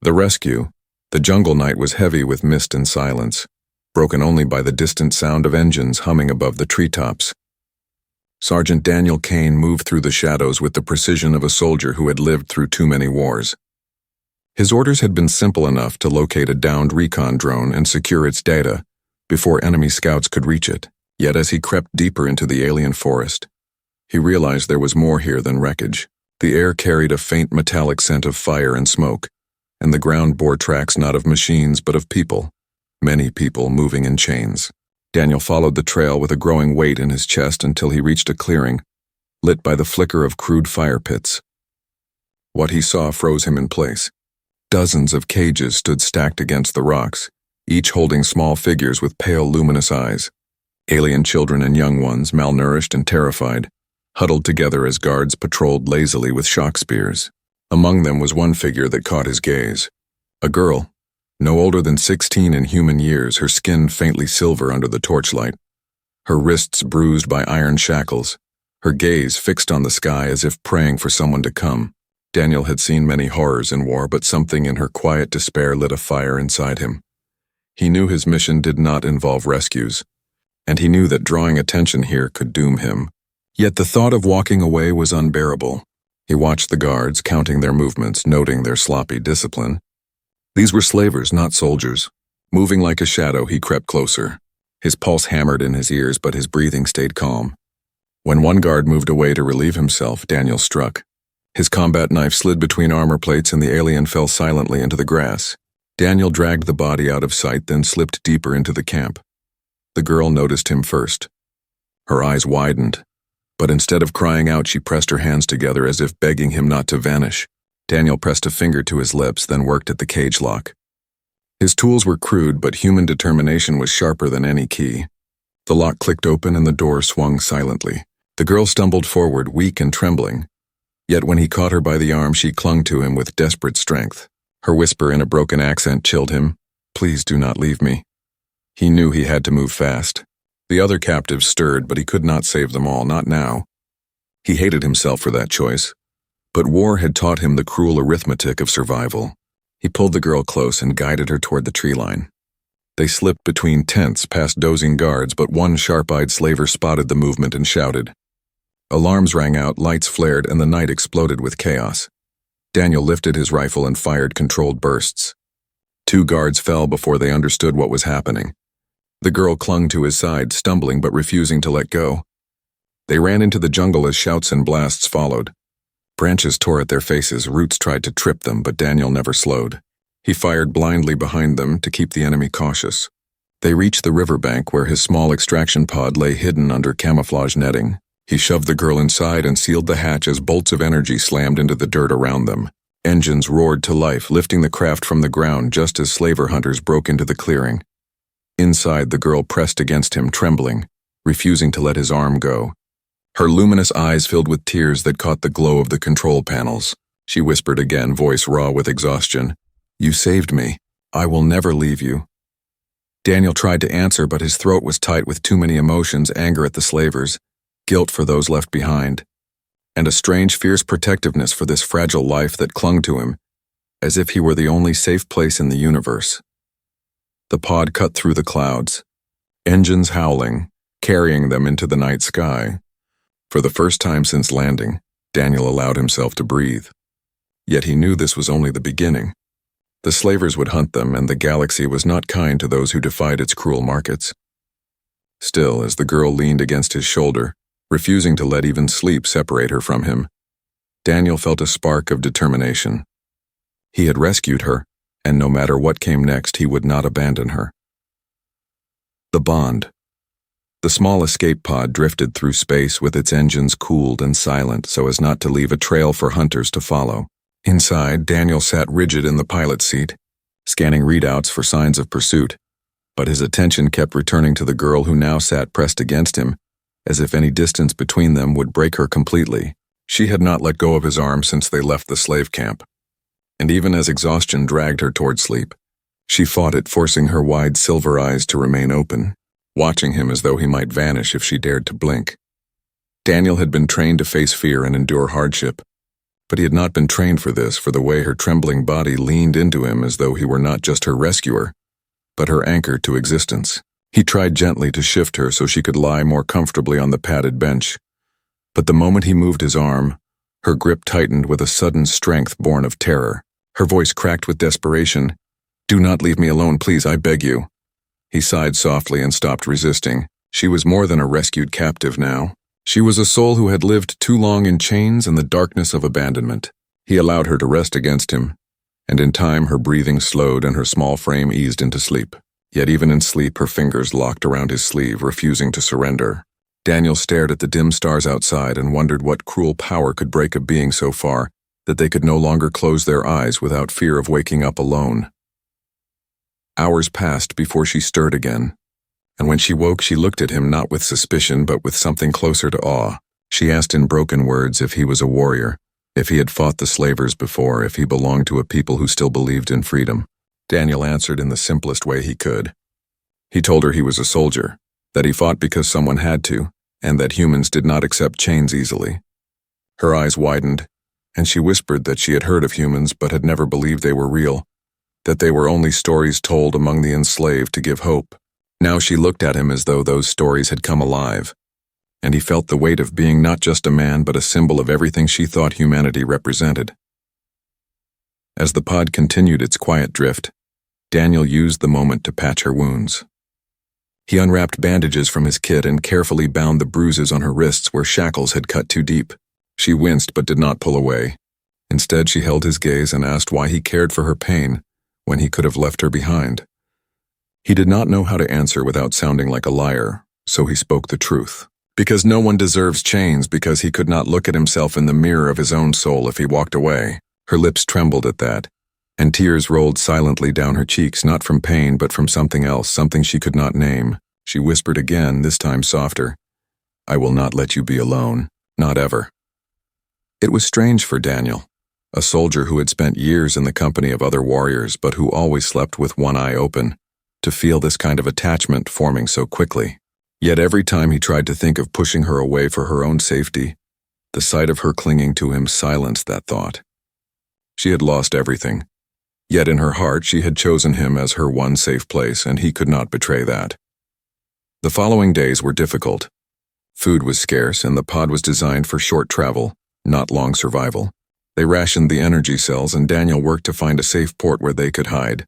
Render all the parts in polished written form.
The rescue. The jungle night was heavy with mist and silence, broken only by the distant sound of engines humming above the treetops. Sergeant Daniel Kane moved through the shadows with the precision of a soldier who had lived through too many wars. His orders had been simple enough to locate a downed recon drone and secure its data before enemy scouts could reach it. Yet as he crept deeper into the alien forest, he realized there was more here than wreckage. The air carried a faint metallic scent of fire and smoke, and the ground bore tracks not of machines but of people, many people moving in chains. Daniel followed the trail with a growing weight in his chest until he reached a clearing, lit by the flicker of crude fire pits. What he saw froze him in place. Dozens of cages stood stacked against the rocks, each holding small figures with pale, luminous eyes. Alien children and young ones, malnourished and terrified, huddled together as guards patrolled lazily with shock spears. Among them was one figure that caught his gaze. A girl, no older than 16 in human years, her skin faintly silver under the torchlight, her wrists bruised by iron shackles, her gaze fixed on the sky as if praying for someone to come. Daniel had seen many horrors in war, but something in her quiet despair lit a fire inside him. He knew his mission did not involve rescues, and he knew that drawing attention here could doom him. Yet the thought of walking away was unbearable. He watched the guards, counting their movements, noting their sloppy discipline. These were slavers, not soldiers. Moving like a shadow, he crept closer. His pulse hammered in his ears, but his breathing stayed calm. When one guard moved away to relieve himself, Daniel struck. His combat knife slid between armor plates and the alien fell silently into the grass. Daniel dragged the body out of sight, then slipped deeper into the camp. The girl noticed him first. Her eyes widened, but instead of crying out, she pressed her hands together as if begging him not to vanish. Daniel pressed a finger to his lips, then worked at the cage lock. His tools were crude, but human determination was sharper than any key. The lock clicked open and the door swung silently. The girl stumbled forward, weak and trembling. Yet when he caught her by the arm, she clung to him with desperate strength. Her whisper in a broken accent chilled him. "Please do not leave me." He knew he had to move fast. The other captives stirred, but he could not save them all, not now. He hated himself for that choice. But war had taught him the cruel arithmetic of survival. He pulled the girl close and guided her toward the tree line. They slipped between tents, past dozing guards, but one sharp-eyed slaver spotted the movement and shouted. Alarms rang out, lights flared, and the night exploded with chaos. Daniel lifted his rifle and fired controlled bursts. 2 guards fell before they understood what was happening. The girl clung to his side, stumbling but refusing to let go. They ran into the jungle as shouts and blasts followed. Branches tore at their faces, roots tried to trip them, but Daniel never slowed. He fired blindly behind them to keep the enemy cautious. They reached the riverbank where his small extraction pod lay hidden under camouflage netting. He shoved the girl inside and sealed the hatch as bolts of energy slammed into the dirt around them. Engines roared to life, lifting the craft from the ground just as slaver hunters broke into the clearing. Inside, the girl pressed against him, trembling, refusing to let his arm go. Her luminous eyes filled with tears that caught the glow of the control panels. She whispered again, voice raw with exhaustion, "You saved me. I will never leave you." Daniel tried to answer, but his throat was tight with too many emotions, anger at the slavers, guilt for those left behind, and a strange, fierce protectiveness for this fragile life that clung to him, as if he were the only safe place in the universe. The pod cut through the clouds, engines howling, carrying them into the night sky. For the first time since landing, Daniel allowed himself to breathe. Yet he knew this was only the beginning. The slavers would hunt them, and the galaxy was not kind to those who defied its cruel markets. Still, as the girl leaned against his shoulder, refusing to let even sleep separate her from him, Daniel felt a spark of determination. He had rescued her, and no matter what came next, he would not abandon her. The bond. The small escape pod drifted through space with its engines cooled and silent so as not to leave a trail for hunters to follow. Inside, Daniel sat rigid in the pilot's seat, scanning readouts for signs of pursuit, but his attention kept returning to the girl who now sat pressed against him, as if any distance between them would break her completely. She had not let go of his arm since they left the slave camp, and even as exhaustion dragged her toward sleep, she fought it, forcing her wide silver eyes to remain open, watching him as though he might vanish if she dared to blink. Daniel had been trained to face fear and endure hardship, But he had not been trained for this, for the way her trembling body leaned into him as though he were not just her rescuer, but her anchor to existence. He tried gently to shift her so she could lie more comfortably on the padded bench. But the moment he moved his arm, her grip tightened with a sudden strength born of terror. Her voice cracked with desperation. "Do not leave me alone, please, I beg you." He sighed softly and stopped resisting. She was more than a rescued captive now. She was a soul who had lived too long in chains and the darkness of abandonment. He allowed her to rest against him, and in time her breathing slowed and her small frame eased into sleep. Yet even in sleep her fingers locked around his sleeve, refusing to surrender. Daniel stared at the dim stars outside and wondered what cruel power could break a being so far that they could no longer close their eyes without fear of waking up alone. Hours passed before she stirred again, and when she woke she looked at him not with suspicion but with something closer to awe. She asked in broken words if he was a warrior, if he had fought the slavers before, if he belonged to a people who still believed in freedom. Daniel answered in the simplest way he could. He told her he was a soldier, that he fought because someone had to, and that humans did not accept chains easily. Her eyes widened, and she whispered that she had heard of humans but had never believed they were real, that they were only stories told among the enslaved to give hope. Now she looked at him as though those stories had come alive, and he felt the weight of being not just a man but a symbol of everything she thought humanity represented. As the pod continued its quiet drift, Daniel used the moment to patch her wounds. He unwrapped bandages from his kit and carefully bound the bruises on her wrists where shackles had cut too deep. She winced but did not pull away. Instead, she held his gaze and asked why he cared for her pain when he could have left her behind. He did not know how to answer without sounding like a liar, so he spoke the truth. Because no one deserves chains, because he could not look at himself in the mirror of his own soul if he walked away. Her lips trembled at that, and tears rolled silently down her cheeks, not from pain but from something else, something she could not name. She whispered again, this time softer, "I will not let you be alone, not ever." It was strange for Daniel, a soldier who had spent years in the company of other warriors but who always slept with one eye open, to feel this kind of attachment forming so quickly. Yet every time he tried to think of pushing her away for her own safety, the sight of her clinging to him silenced that thought. She had lost everything, yet in her heart she had chosen him as her one safe place, and he could not betray that. The following days were difficult. Food was scarce, and the pod was designed for short travel, not long survival. They rationed the energy cells, and Daniel worked to find a safe port where they could hide.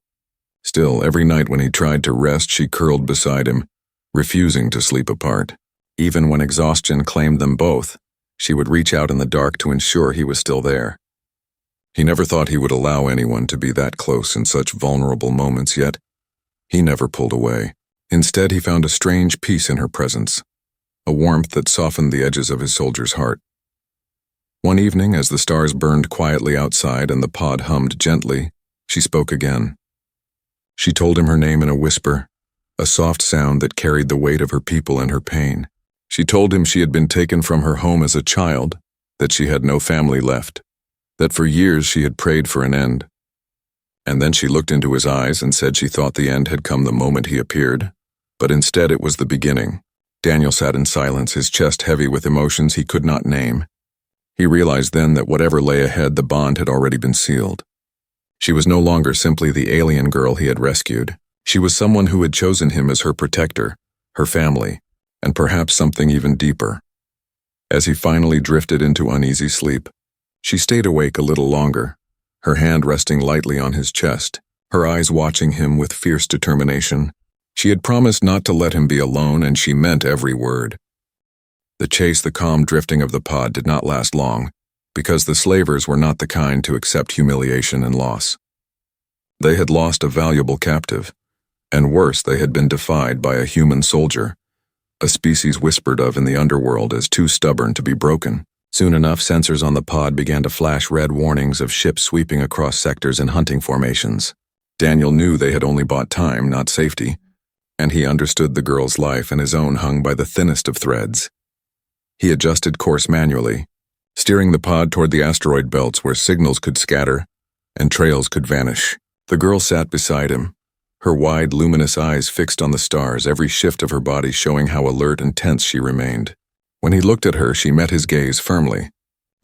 Still, every night when he tried to rest, she curled beside him, refusing to sleep apart. Even when exhaustion claimed them both, she would reach out in the dark to ensure he was still there. He never thought he would allow anyone to be that close in such vulnerable moments, yet he never pulled away. Instead, he found a strange peace in her presence, a warmth that softened the edges of his soldier's heart. One evening, as the stars burned quietly outside and the pod hummed gently, she spoke again. She told him her name in a whisper, a soft sound that carried the weight of her people and her pain. She told him she had been taken from her home as a child, that she had no family left, that for years she had prayed for an end. And then she looked into his eyes and said she thought the end had come the moment he appeared, but instead it was the beginning. Daniel sat in silence, his chest heavy with emotions he could not name. He realized then that whatever lay ahead, the bond had already been sealed. She was no longer simply the alien girl he had rescued. She was someone who had chosen him as her protector, her family, and perhaps something even deeper. As he finally drifted into uneasy sleep, she stayed awake a little longer, her hand resting lightly on his chest, her eyes watching him with fierce determination. She had promised not to let him be alone, and she meant every word. The chase, the calm drifting of the pod did not last long, because the slavers were not the kind to accept humiliation and loss. They had lost a valuable captive, and worse, they had been defied by a human soldier, a species whispered of in the underworld as too stubborn to be broken. Soon enough, sensors on the pod began to flash red warnings of ships sweeping across sectors in hunting formations. Daniel knew they had only bought time, not safety, and he understood the girl's life and his own hung by the thinnest of threads. He adjusted course manually, steering the pod toward the asteroid belts where signals could scatter and trails could vanish. The girl sat beside him, her wide, luminous eyes fixed on the stars, every shift of her body showing how alert and tense she remained. When he looked at her, she met his gaze firmly,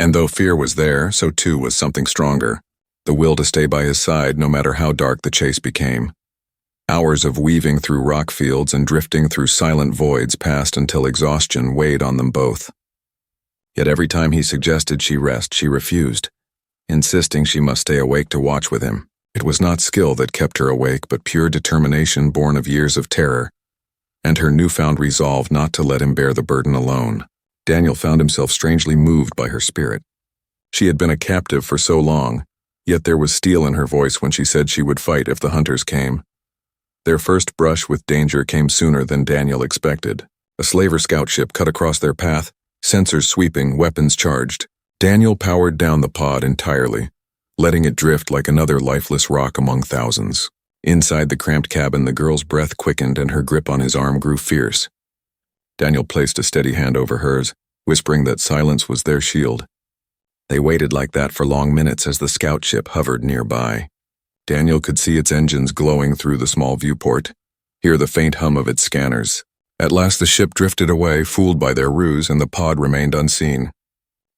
And though fear was there, so too was something stronger, the will to stay by his side no matter how dark the chase became. Hours of weaving through rock fields and drifting through silent voids passed until exhaustion weighed on them both. Yet every time he suggested she rest, she refused, insisting she must stay awake to watch with him. It was not skill that kept her awake, but pure determination born of years of terror, and her newfound resolve not to let him bear the burden alone. Daniel found himself strangely moved by her spirit. She had been a captive for so long, yet there was steel in her voice when she said she would fight if the hunters came. Their first brush with danger came sooner than Daniel expected. A slaver scout ship cut across their path, sensors sweeping, weapons charged. Daniel powered down the pod entirely, letting it drift like another lifeless rock among thousands. Inside the cramped cabin, the girl's breath quickened and her grip on his arm grew fierce. Daniel placed a steady hand over hers, whispering that silence was their shield. They waited like that for long minutes as the scout ship hovered nearby. Daniel could see its engines glowing through the small viewport, hear the faint hum of its scanners. At last the ship drifted away, fooled by their ruse, and the pod remained unseen.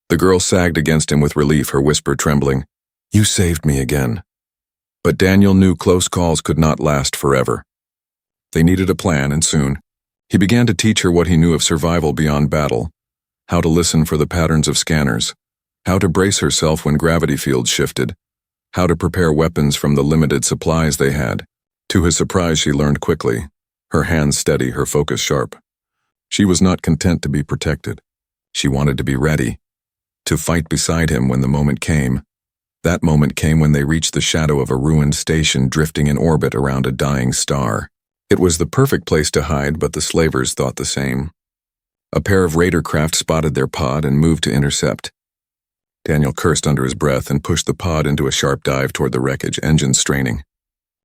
The girl sagged against him with relief, her whisper trembling. "You saved me again." But Daniel knew close calls could not last forever. They needed a plan, and soon. He began to teach her what he knew of survival beyond battle, how to listen for the patterns of scanners, how to brace herself when gravity fields shifted, how to prepare weapons from the limited supplies they had. To his surprise, she learned quickly, her hands steady, her focus sharp. She was not content to be protected. She wanted to be ready, to fight beside him when the moment came. That moment came when they reached the shadow of a ruined station drifting in orbit around a dying star. It was the perfect place to hide, but the slavers thought the same. A pair of raider craft spotted their pod and moved to intercept. Daniel cursed under his breath and pushed the pod into a sharp dive toward the wreckage, engines straining.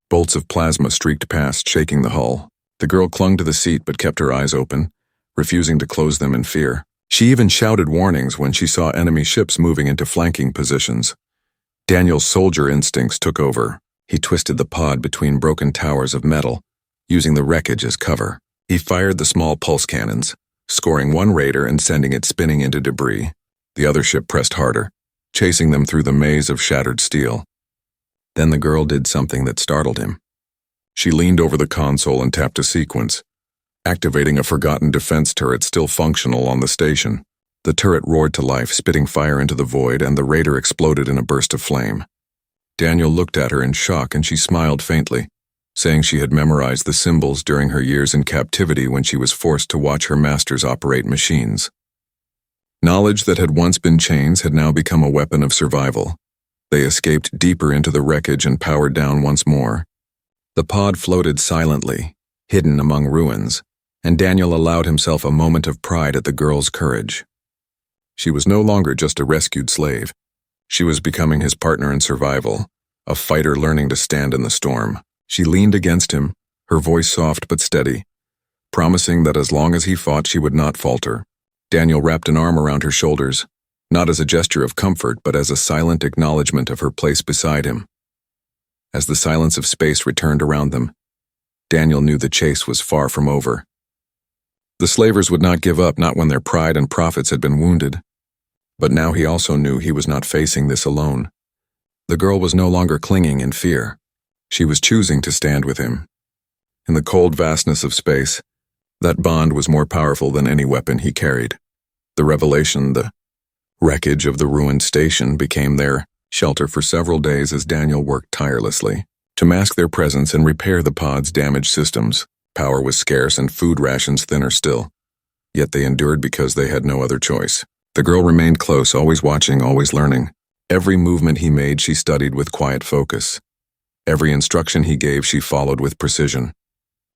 Bolts of plasma streaked past, shaking the hull. The girl clung to the seat but kept her eyes open, refusing to close them in fear. She even shouted warnings when she saw enemy ships moving into flanking positions. Daniel's soldier instincts took over. He twisted the pod between broken towers of metal, using the wreckage as cover. He fired the small pulse cannons, scoring one raider and sending it spinning into debris. The other ship pressed harder, chasing them through the maze of shattered steel. Then the girl did something that startled him. She leaned over the console and tapped a sequence, activating a forgotten defense turret still functional on the station. The turret roared to life, spitting fire into the void, and the raider exploded in a burst of flame. Daniel looked at her in shock, and she smiled faintly, saying she had memorized the symbols during her years in captivity when she was forced to watch her masters operate machines. Knowledge that had once been chains had now become a weapon of survival. They escaped deeper into the wreckage and powered down once more. The pod floated silently, hidden among ruins, and Daniel allowed himself a moment of pride at the girl's courage. She was no longer just a rescued slave. She was becoming his partner in survival, a fighter learning to stand in the storm. She leaned against him, her voice soft but steady, promising that as long as he fought she would not falter. Daniel wrapped an arm around her shoulders, not as a gesture of comfort, but as a silent acknowledgement of her place beside him. As the silence of space returned around them, Daniel knew the chase was far from over. The slavers would not give up, not when their pride and profits had been wounded. But now he also knew he was not facing this alone. The girl was no longer clinging in fear. She was choosing to stand with him. In the cold vastness of space, that bond was more powerful than any weapon he carried. The revelation, the wreckage of the ruined station, became their shelter for several days as Daniel worked tirelessly to mask their presence and repair the pod's damaged systems. Power was scarce and food rations thinner still. Yet they endured because they had no other choice. The girl remained close, always watching, always learning. Every movement he made she studied with quiet focus. Every instruction he gave she followed with precision.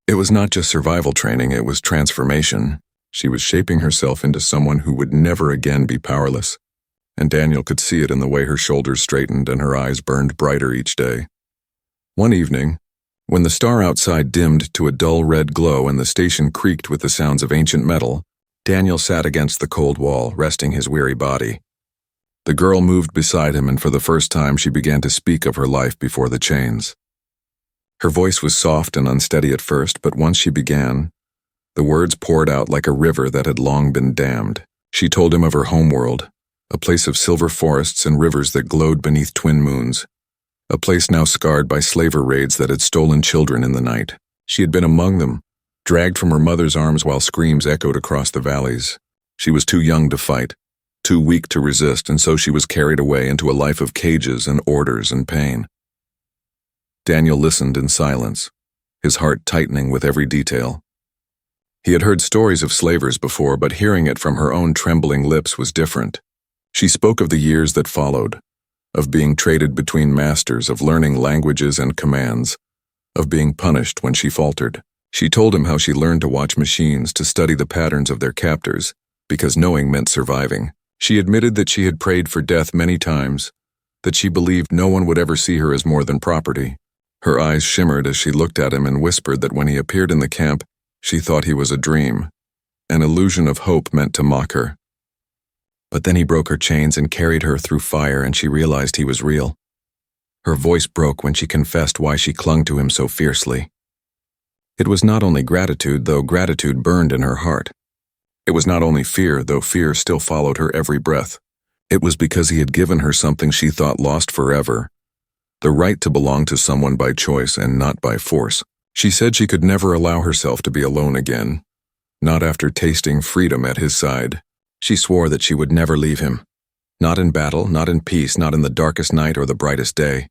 It was not just survival training, it was transformation. She was shaping herself into someone who would never again be powerless. And Daniel could see it in the way her shoulders straightened and her eyes burned brighter each day. One evening, when the star outside dimmed to a dull red glow and the station creaked with the sounds of ancient metal, Daniel sat against the cold wall, resting his weary body. The girl moved beside him, and for the first time she began to speak of her life before the chains. Her voice was soft and unsteady at first, but once she began, the words poured out like a river that had long been dammed. She told him of her homeworld, a place of silver forests and rivers that glowed beneath twin moons, a place now scarred by slaver raids that had stolen children in the night. She had been among them, dragged from her mother's arms while screams echoed across the valleys. She was too young to fight, too weak to resist, and so she was carried away into a life of cages and orders and pain. Daniel listened in silence, his heart tightening with every detail. He had heard stories of slavers before, but hearing it from her own trembling lips was different. She spoke of the years that followed, of being traded between masters, of learning languages and commands, of being punished when she faltered. She told him how she learned to watch machines, to study the patterns of their captors, because knowing meant surviving. She admitted that she had prayed for death many times, that she believed no one would ever see her as more than property. Her eyes shimmered as she looked at him and whispered that when he appeared in the camp, she thought he was a dream, an illusion of hope meant to mock her. But then he broke her chains and carried her through fire, and she realized he was real. Her voice broke when she confessed why she clung to him so fiercely. It was not only gratitude, though gratitude burned in her heart. It was not only fear, though fear still followed her every breath. It was because he had given her something she thought lost forever, the right to belong to someone by choice and not by force. She said she could never allow herself to be alone again, not after tasting freedom at his side. She swore that she would never leave him, not in battle, not in peace, not in the darkest night or the brightest day.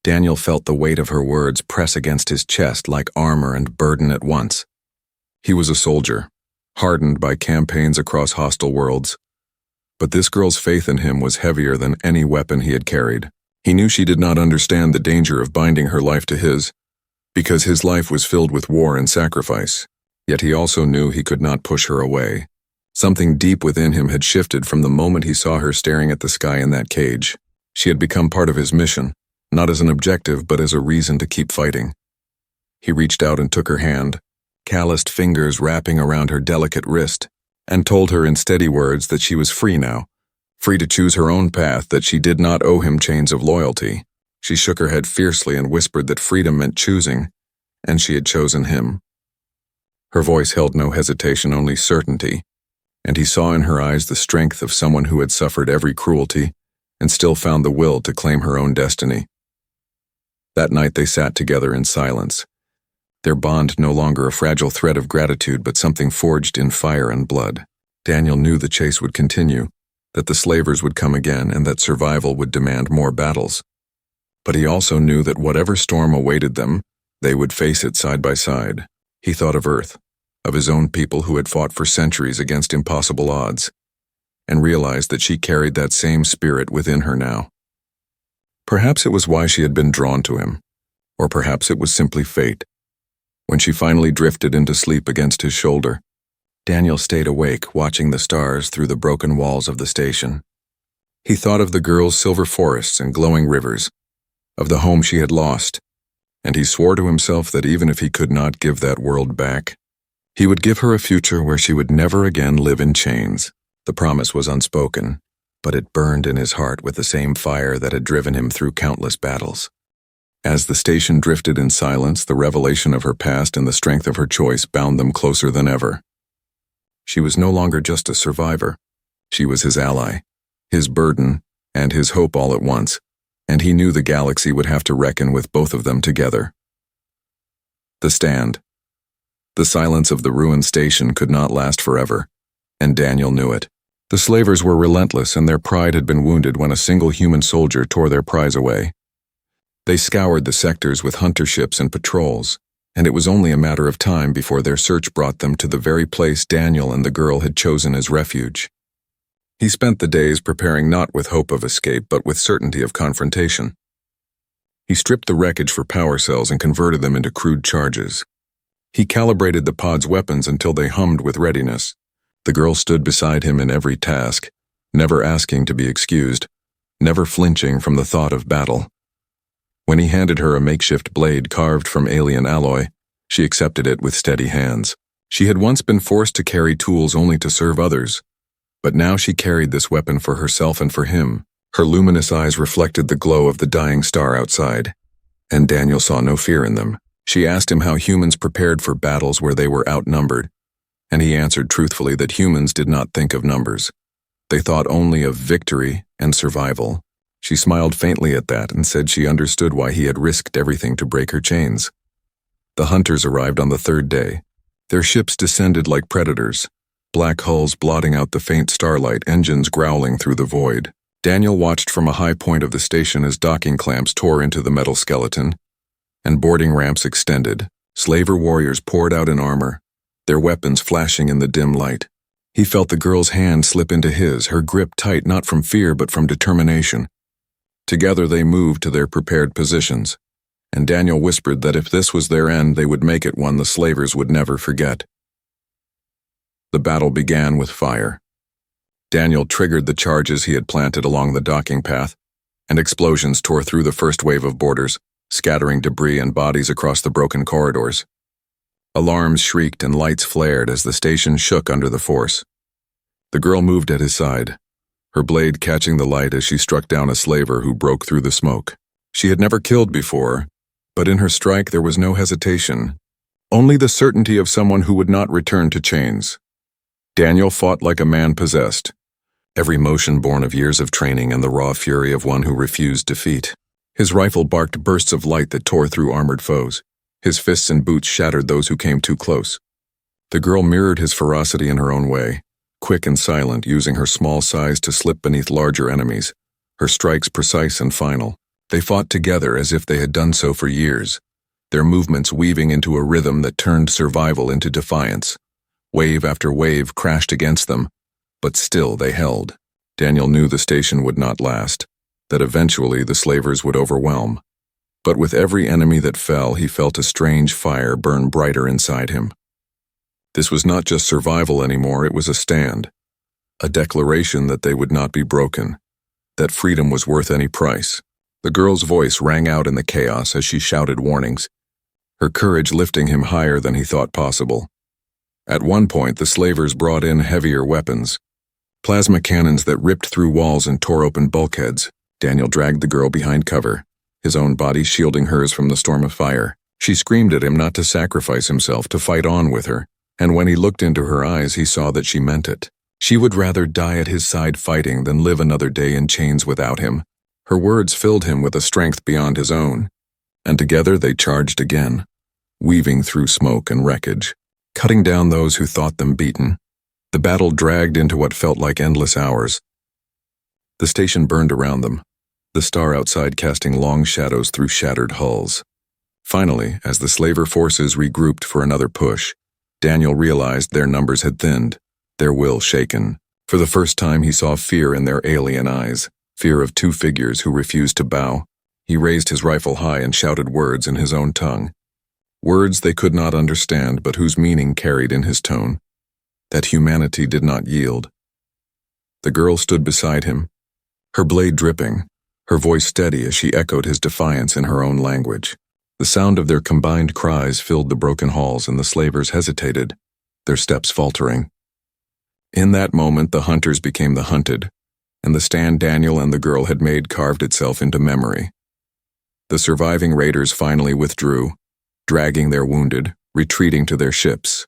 Daniel felt the weight of her words press against his chest like armor and burden at once. He was a soldier, hardened by campaigns across hostile worlds, but this girl's faith in him was heavier than any weapon he had carried. He knew she did not understand the danger of binding her life to his, because his life was filled with war and sacrifice, yet he also knew he could not push her away. Something deep within him had shifted from the moment he saw her staring at the sky in that cage. She had become part of his mission, not as an objective but as a reason to keep fighting. He reached out and took her hand, calloused fingers wrapping around her delicate wrist, and told her in steady words that she was free now, free to choose her own path, that she did not owe him chains of loyalty. She shook her head fiercely and whispered that freedom meant choosing, and she had chosen him. Her voice held no hesitation, only certainty, and he saw in her eyes the strength of someone who had suffered every cruelty and still found the will to claim her own destiny. That night they sat together in silence, their bond no longer a fragile thread of gratitude but something forged in fire and blood. Daniel knew the chase would continue, that the slavers would come again, and that survival would demand more battles. But he also knew that whatever storm awaited them, they would face it side by side. He thought of Earth, of his own people who had fought for centuries against impossible odds, and realized that she carried that same spirit within her now. Perhaps it was why she had been drawn to him, or perhaps it was simply fate. When she finally drifted into sleep against his shoulder, Daniel stayed awake, watching the stars through the broken walls of the station. He thought of the girl's silver forests and glowing rivers, of the home she had lost, and he swore to himself that even if he could not give that world back, he would give her a future where she would never again live in chains. The promise was unspoken, but it burned in his heart with the same fire that had driven him through countless battles. As the station drifted in silence, the revelation of her past and the strength of her choice bound them closer than ever. She was no longer just a survivor. She was his ally, his burden, and his hope all at once, and he knew the galaxy would have to reckon with both of them together. The stand. The silence of the ruined station could not last forever, and Daniel knew it. The slavers were relentless, and their pride had been wounded when a single human soldier tore their prize away. They scoured the sectors with hunter ships and patrols, and it was only a matter of time before their search brought them to the very place Daniel and the girl had chosen as refuge. He spent the days preparing not with hope of escape, but with certainty of confrontation. He stripped the wreckage for power cells and converted them into crude charges. He calibrated the pod's weapons until they hummed with readiness. The girl stood beside him in every task, never asking to be excused, never flinching from the thought of battle. When he handed her a makeshift blade carved from alien alloy, she accepted it with steady hands. She had once been forced to carry tools only to serve others, but now she carried this weapon for herself and for him. Her luminous eyes reflected the glow of the dying star outside, and Daniel saw no fear in them. She asked him how humans prepared for battles where they were outnumbered, and he answered truthfully that humans did not think of numbers. They thought only of victory and survival. She smiled faintly at that and said she understood why he had risked everything to break her chains. The hunters arrived on the third day. Their ships descended like predators, black hulls blotting out the faint starlight, engines growling through the void. Daniel watched from a high point of the station as docking clamps tore into the metal skeleton, and boarding ramps extended. Slaver warriors poured out in armor, their weapons flashing in the dim light. He felt the girl's hand slip into his, her grip tight not from fear but from determination. Together they moved to their prepared positions, and Daniel whispered that if this was their end, they would make it one the slavers would never forget. The battle began with fire. Daniel triggered the charges he had planted along the docking path, and explosions tore through the first wave of boarders, scattering debris and bodies across the broken corridors. Alarms shrieked and lights flared as the station shook under the force. The girl moved at his side, her blade catching the light as she struck down a slaver who broke through the smoke. She had never killed before, but in her strike there was no hesitation, only the certainty of someone who would not return to chains. Daniel fought like a man possessed, every motion born of years of training and the raw fury of one who refused defeat. His rifle barked bursts of light that tore through armored foes. His fists and boots shattered those who came too close. The girl mirrored his ferocity in her own way, quick and silent, using her small size to slip beneath larger enemies, her strikes precise and final. They fought together as if they had done so for years, their movements weaving into a rhythm that turned survival into defiance. Wave after wave crashed against them, but still they held. Daniel knew the station would not last, that eventually the slavers would overwhelm. But with every enemy that fell, he felt a strange fire burn brighter inside him. This was not just survival anymore, it was a stand, a declaration that they would not be broken, that freedom was worth any price. The girl's voice rang out in the chaos as she shouted warnings, her courage lifting him higher than he thought possible. At one point, the slavers brought in heavier weapons, plasma cannons that ripped through walls and tore open bulkheads. Daniel dragged the girl behind cover, his own body shielding hers from the storm of fire. She screamed at him not to sacrifice himself, to fight on with her, and when he looked into her eyes, he saw that she meant it. She would rather die at his side fighting than live another day in chains without him. Her words filled him with a strength beyond his own, and together they charged again, weaving through smoke and wreckage, cutting down those who thought them beaten. The battle dragged into what felt like endless hours. The station burned around them, the star outside casting long shadows through shattered hulls. Finally, as the slaver forces regrouped for another push, Daniel realized their numbers had thinned, their will shaken. For the first time he saw fear in their alien eyes, fear of two figures who refused to bow. He raised his rifle high and shouted words in his own tongue. Words they could not understand, but whose meaning carried in his tone, that humanity did not yield. The girl stood beside him, her blade dripping, her voice steady as she echoed his defiance in her own language. The sound of their combined cries filled the broken halls, and the slavers hesitated, their steps faltering. In that moment, the hunters became the hunted, and the stand Daniel and the girl had made carved itself into memory. The surviving raiders finally withdrew, dragging their wounded, retreating to their ships.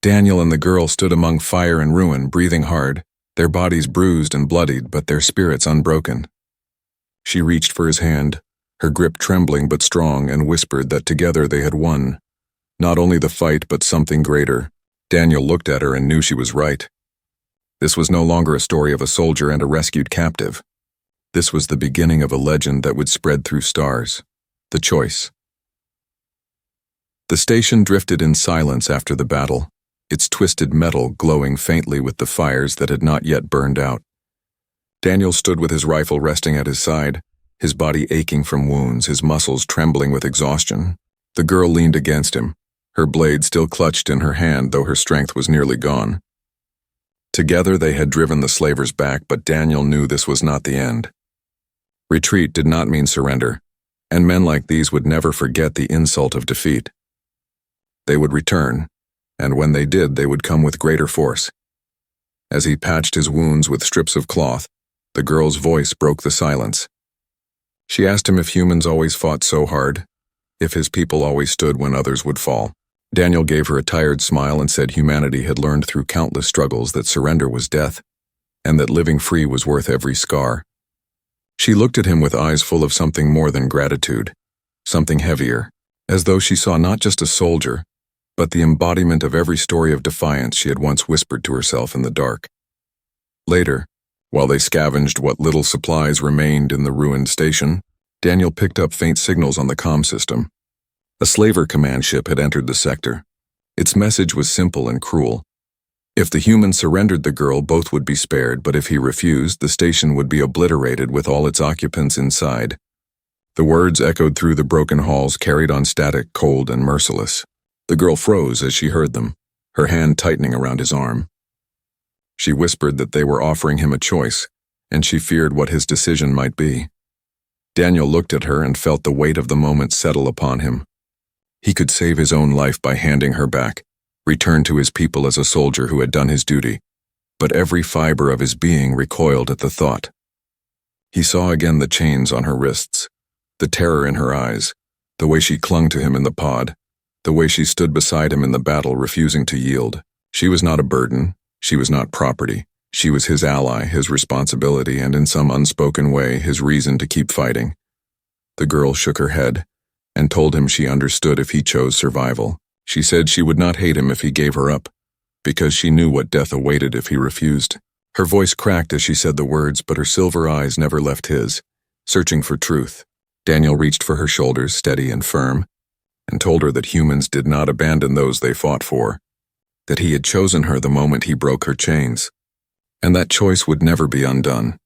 Daniel and the girl stood among fire and ruin, breathing hard, their bodies bruised and bloodied, but their spirits unbroken. She reached for his hand, her grip trembling but strong, and whispered that together they had won, not only the fight but something greater. Daniel looked at her and knew she was right. This was no longer a story of a soldier and a rescued captive. This was the beginning of a legend that would spread through stars. The choice. The station drifted in silence after the battle, its twisted metal glowing faintly with the fires that had not yet burned out. Daniel stood with his rifle resting at his side, his body aching from wounds, his muscles trembling with exhaustion. The girl leaned against him, her blade still clutched in her hand, though her strength was nearly gone. Together they had driven the slavers back, but Daniel knew this was not the end. Retreat did not mean surrender, and men like these would never forget the insult of defeat. They would return, and when they did, they would come with greater force. As he patched his wounds with strips of cloth, the girl's voice broke the silence. She asked him if humans always fought so hard, if his people always stood when others would fall. Daniel gave her a tired smile and said humanity had learned through countless struggles that surrender was death. and that living free was worth every scar. She looked at him with eyes full of something more than gratitude, something heavier, as though she saw not just a soldier, but the embodiment of every story of defiance she had once whispered to herself in the dark. Later, while they scavenged what little supplies remained in the ruined station, Daniel picked up faint signals on the comm system. A slaver command ship had entered the sector. Its message was simple and cruel. If the human surrendered the girl, both would be spared, but if he refused, the station would be obliterated with all its occupants inside. The words echoed through the broken halls, carried on static, cold and merciless. The girl froze as she heard them, her hand tightening around his arm. She whispered that they were offering him a choice, and she feared what his decision might be. Daniel looked at her and felt the weight of the moment settle upon him. He could save his own life by handing her back, return to his people as a soldier who had done his duty, but every fiber of his being recoiled at the thought. He saw again the chains on her wrists, the terror in her eyes, the way she clung to him in the pod, the way she stood beside him in the battle, refusing to yield. She was not a burden, she was not property. She was his ally, his responsibility, and in some unspoken way, his reason to keep fighting. The girl shook her head and told him she understood if he chose survival. She said she would not hate him if he gave her up, because she knew what death awaited if he refused. Her voice cracked as she said the words, but her silver eyes never left his, searching for truth. Daniel reached for her shoulders, steady and firm, and told her that humans did not abandon those they fought for, that he had chosen her the moment he broke her chains, and that choice would never be undone.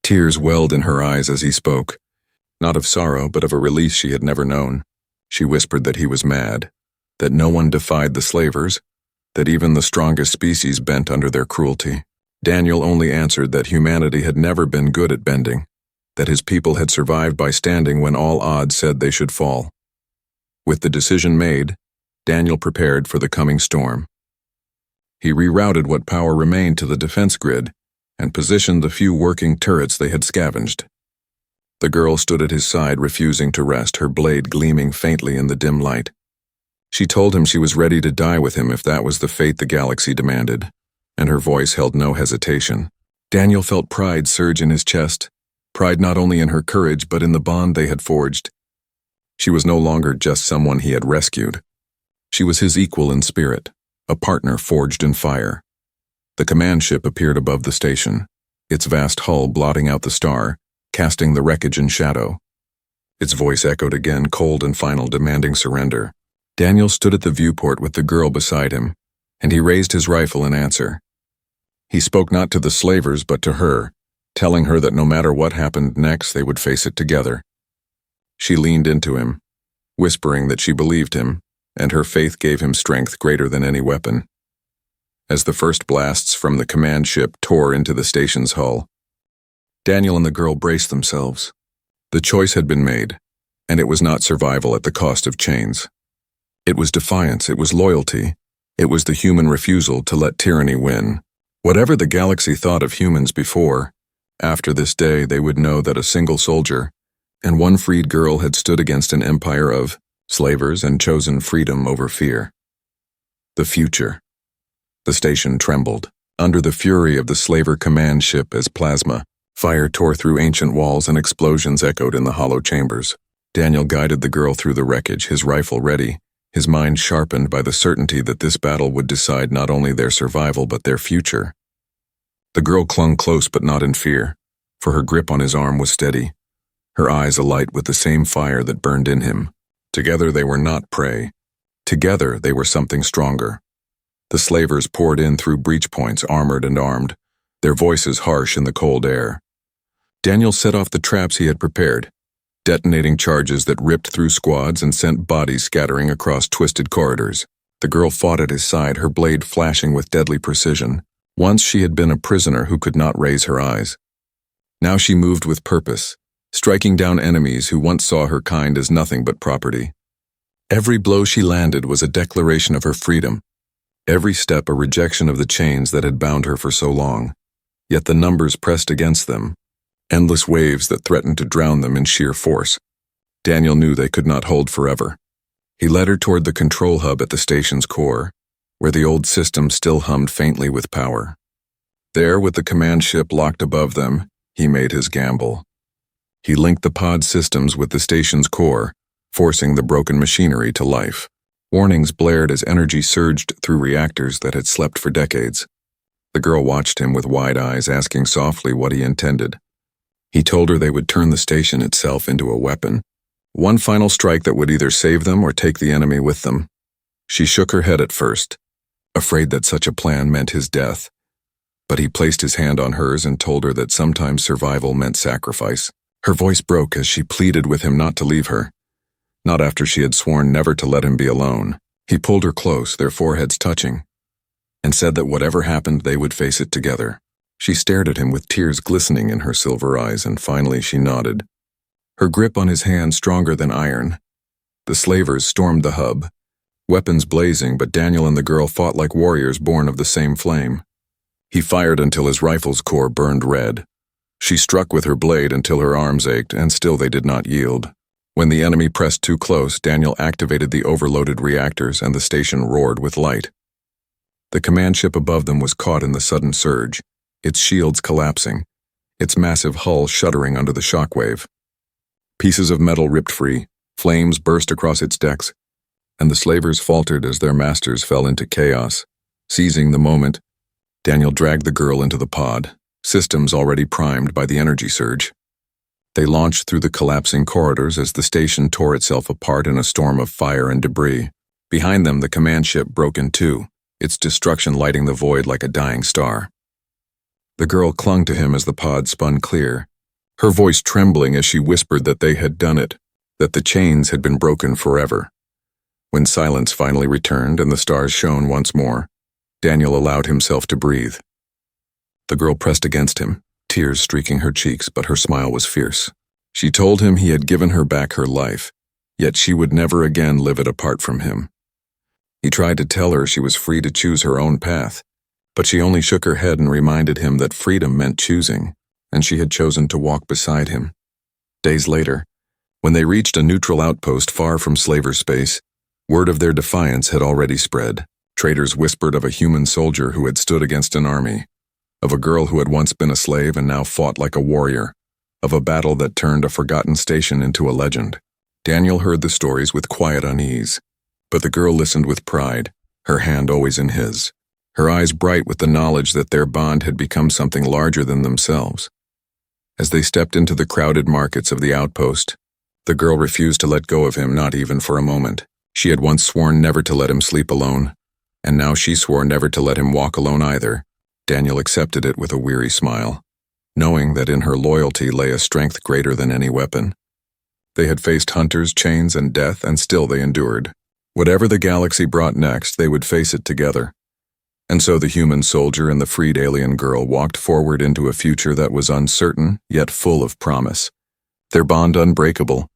Tears welled in her eyes as he spoke, not of sorrow, but of a release she had never known. She whispered that he was mad, that no one defied the slavers, that even the strongest species bent under their cruelty. Daniel only answered that humanity had never been good at bending, that his people had survived by standing when all odds said they should fall. With the decision made, Daniel prepared for the coming storm. He rerouted what power remained to the defense grid and positioned the few working turrets they had scavenged. The girl stood at his side, refusing to rest, her blade gleaming faintly in the dim light. She told him she was ready to die with him if that was the fate the galaxy demanded, and her voice held no hesitation. Daniel felt pride surge in his chest, pride not only in her courage but in the bond they had forged. She was no longer just someone he had rescued. She was his equal in spirit, a partner forged in fire. The command ship appeared above the station, its vast hull blotting out the star, casting the wreckage in shadow. Its voice echoed again, cold and final, demanding surrender. Daniel stood at the viewport with the girl beside him, and he raised his rifle in answer. He spoke not to the slavers but to her, telling her that no matter what happened next, they would face it together. She leaned into him, whispering that she believed him, and her faith gave him strength greater than any weapon. As the first blasts from the command ship tore into the station's hull, Daniel and the girl braced themselves. The choice had been made, and it was not survival at the cost of chains. It was defiance, it was loyalty, it was the human refusal to let tyranny win. Whatever the galaxy thought of humans before, after this day they would know that a single soldier and one freed girl had stood against an empire of slavers and chosen freedom over fear. The future. The station trembled under the fury of the slaver command ship as plasma. Fire tore through ancient walls and explosions echoed in the hollow chambers. Daniel guided the girl through the wreckage, his rifle ready, his mind sharpened by the certainty that this battle would decide not only their survival but their future. The girl clung close but not in fear, for her grip on his arm was steady, her eyes alight with the same fire that burned in him. Together they were not prey. Together they were something stronger. The slavers poured in through breach points, armored and armed, their voices harsh in the cold air. Daniel set off the traps he had prepared, detonating charges that ripped through squads and sent bodies scattering across twisted corridors. The girl fought at his side, her blade flashing with deadly precision. Once she had been a prisoner who could not raise her eyes. Now she moved with purpose, striking down enemies who once saw her kind as nothing but property. Every blow she landed was a declaration of her freedom, every step a rejection of the chains that had bound her for so long. Yet the numbers pressed against them, endless waves that threatened to drown them in sheer force. Daniel knew they could not hold forever. He led her toward the control hub at the station's core, where the old system still hummed faintly with power. There, with the command ship locked above them, he made his gamble. He linked the pod systems with the station's core, forcing the broken machinery to life. Warnings blared as energy surged through reactors that had slept for decades. The girl watched him with wide eyes, asking softly what he intended. He told her they would turn the station itself into a weapon, one final strike that would either save them or take the enemy with them. She shook her head at first, afraid that such a plan meant his death. But he placed his hand on hers and told her that sometimes survival meant sacrifice. Her voice broke as she pleaded with him not to leave her, not after she had sworn never to let him be alone. He pulled her close, their foreheads touching, and said that whatever happened, they would face it together. She stared at him with tears glistening in her silver eyes, and finally she nodded, her grip on his hand stronger than iron. The slavers stormed the hub, weapons blazing, but Daniel and the girl fought like warriors born of the same flame. He fired until his rifle's core burned red. She struck with her blade until her arms ached, and still they did not yield. When the enemy pressed too close, Daniel activated the overloaded reactors and the station roared with light. The command ship above them was caught in the sudden surge, its shields collapsing, its massive hull shuddering under the shockwave. Pieces of metal ripped free, flames burst across its decks, and the slavers faltered as their masters fell into chaos. Seizing the moment, Daniel dragged the girl into the pod, systems already primed by the energy surge. They launched through the collapsing corridors as the station tore itself apart in a storm of fire and debris. Behind them, the command ship broke in two, its destruction lighting the void like a dying star. The girl clung to him as the pod spun clear, her voice trembling as she whispered that they had done it, that the chains had been broken forever. When silence finally returned and the stars shone once more, Daniel allowed himself to breathe. The girl pressed against him, tears streaking her cheeks, but her smile was fierce. She told him he had given her back her life, yet she would never again live it apart from him. He tried to tell her she was free to choose her own path, but she only shook her head and reminded him that freedom meant choosing, and she had chosen to walk beside him. Days later, when they reached a neutral outpost far from slaver space, word of their defiance had already spread. Traders whispered of a human soldier who had stood against an army, of a girl who had once been a slave and now fought like a warrior, of a battle that turned a forgotten station into a legend. Daniel heard the stories with quiet unease, but the girl listened with pride, her hand always in his, her eyes bright with the knowledge that their bond had become something larger than themselves. As they stepped into the crowded markets of the outpost, the girl refused to let go of him, not even for a moment. She had once sworn never to let him sleep alone, and now she swore never to let him walk alone either. Daniel accepted it with a weary smile, knowing that in her loyalty lay a strength greater than any weapon. They had faced hunters, chains, and death, and still they endured. Whatever the galaxy brought next, they would face it together. And so the human soldier and the freed alien girl walked forward into a future that was uncertain, yet full of promise. Their bond unbreakable,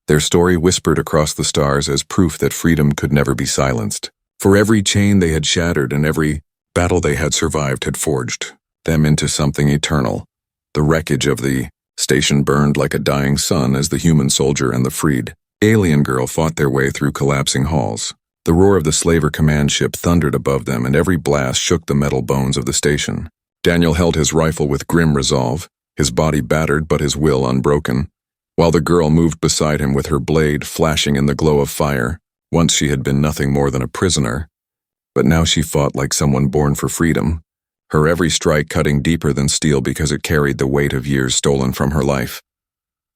their story whispered across the stars as proof that freedom could never be silenced. For every chain they had shattered and every battle they had survived had forged them into something eternal. The wreckage of the station burned like a dying sun as the human soldier and the freed alien girl fought their way through collapsing halls. The roar of the slaver command ship thundered above them, and every blast shook the metal bones of the station. Daniel held his rifle with grim resolve, his body battered but his will unbroken, while the girl moved beside him with her blade flashing in the glow of fire. Once she had been nothing more than a prisoner, but now she fought like someone born for freedom, her every strike cutting deeper than steel because it carried the weight of years stolen from her life.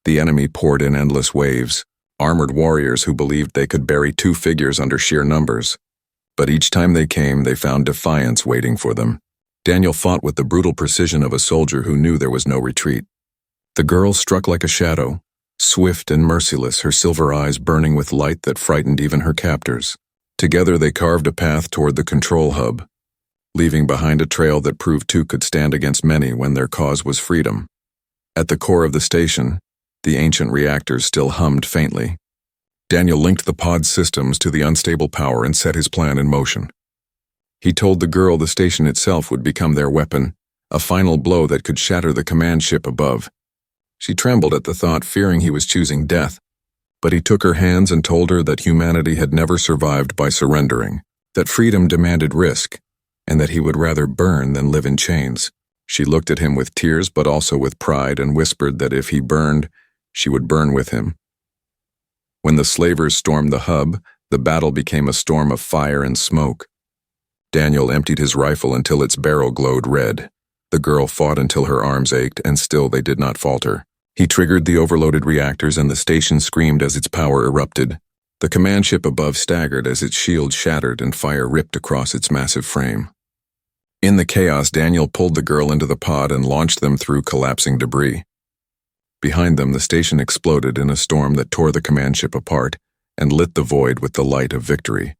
The enemy poured in endless waves, armored warriors who believed they could bury two figures under sheer numbers. But each time they came, they found defiance waiting for them. Daniel fought with the brutal precision of a soldier who knew there was no retreat. The girl struck like a shadow, swift and merciless, her silver eyes burning with light that frightened even her captors. Together they carved a path toward the control hub, leaving behind a trail that proved two could stand against many when their cause was freedom. At the core of the station, the ancient reactors still hummed faintly. Daniel linked the pod systems to the unstable power and set his plan in motion. He told the girl the station itself would become their weapon, a final blow that could shatter the command ship above. She trembled at the thought, fearing he was choosing death, but he took her hands and told her that humanity had never survived by surrendering, that freedom demanded risk, and that he would rather burn than live in chains. She looked at him with tears but also with pride and whispered that if he burned, she would burn with him. When the slavers stormed the hub, the battle became a storm of fire and smoke. Daniel emptied his rifle until its barrel glowed red. The girl fought until her arms ached, and still they did not falter. He triggered the overloaded reactors and the station screamed as its power erupted. The command ship above staggered as its shield shattered and fire ripped across its massive frame. In the chaos, Daniel pulled the girl into the pod and launched them through collapsing debris. Behind them, the station exploded in a storm that tore the command ship apart and lit the void with the light of victory.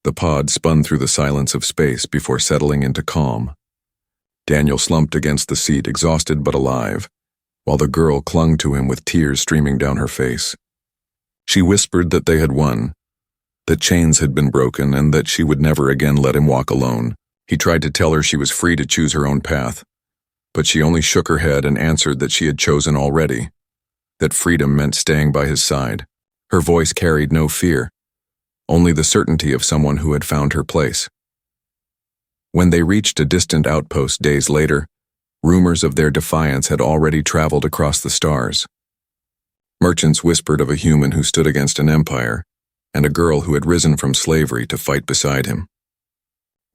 The pod spun through the silence of space before settling into calm. Daniel slumped against the seat, exhausted but alive, while the girl clung to him with tears streaming down her face. She whispered that they had won, that chains had been broken, and that she would never again let him walk alone. He tried to tell her she was free to choose her own path, but she only shook her head and answered that she had chosen already, that freedom meant staying by his side. Her voice carried no fear, only the certainty of someone who had found her place. When they reached a distant outpost days later, rumors of their defiance had already traveled across the stars. Merchants whispered of a human who stood against an empire, and a girl who had risen from slavery to fight beside him.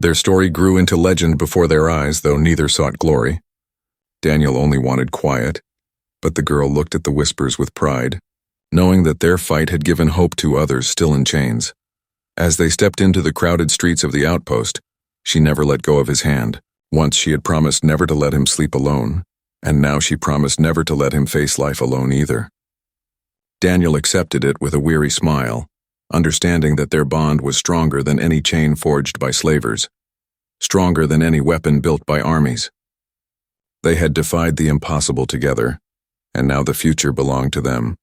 Their story grew into legend before their eyes, though neither sought glory. Daniel only wanted quiet, but the girl looked at the whispers with pride, knowing that their fight had given hope to others still in chains. As they stepped into the crowded streets of the outpost, she never let go of his hand. Once she had promised never to let him sleep alone, and now she promised never to let him face life alone either. Daniel accepted it with a weary smile, understanding that their bond was stronger than any chain forged by slavers, stronger than any weapon built by armies. They had defied the impossible together, and now the future belonged to them.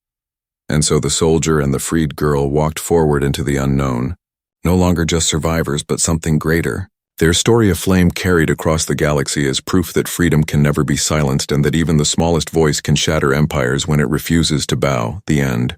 And so the soldier and the freed girl walked forward into the unknown, no longer just survivors but something greater. Their story of flame carried across the galaxy as proof that freedom can never be silenced and that even the smallest voice can shatter empires when it refuses to bow. The end.